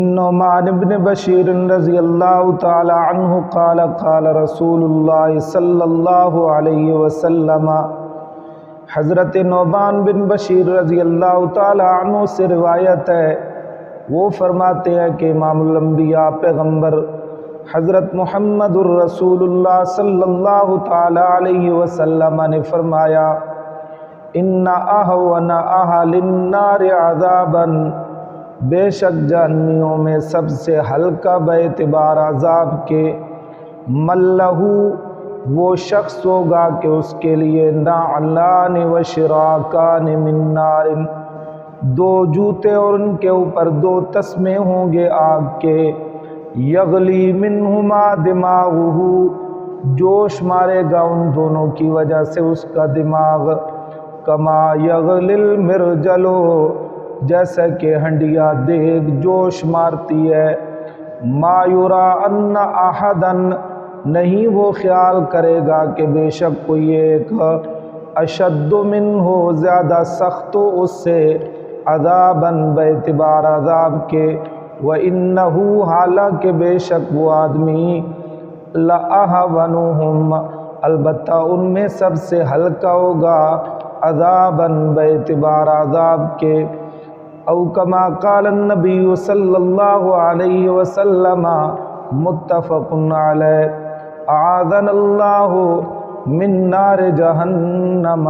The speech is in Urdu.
نعمان بن بشیر رضی اللہ تعالی عنہ قال قال رسول اللہ صلی اللہ علیہ وسلم، حضرت نعمان بن بشیر رضی اللہ تعالی عنہ سے روایت ہے، وہ فرماتے ہیں کہ امام الانبیاء پیغمبر حضرت محمد الرسول اللہ صلی اللہ تعالی علیہ وسلم نے فرمایا، ان اہون اہل النار عذابا، بے شک جہنمیوں میں سب سے ہلکا باعتبار عذاب کے، ملہو وہ شخص ہوگا کہ اس کے لیے نعلان و شراکان من نار، دو جوتے اور ان کے اوپر دو تسمے ہوں گے آگ کے، یغلی منہما دماغہ، جوش مارے گا ان دونوں کی وجہ سے اس کا دماغ، کما یغلی المرجلو، جیسا کہ ہنڈیا دیگ جوش مارتی ہے، ما یرا ان احدا، نہیں وہ خیال کرے گا کہ بے شک کوئی ایک، اشد منہ، زیادہ سخت اس سے، عذاباً باعتبار عذاب کے، وَإِنَّهُ، حالانکہ بے شک وہ آدمی، لَأَهْوَنُهُمْ، البتہ ان میں سب سے ہلکا ہوگا، عذاباً باعتبار عذاب کے، او کما قال النبی صلی اللہ علیہ وسلم، متفق علیہ، اعاذنا اللہ من نار جہنم۔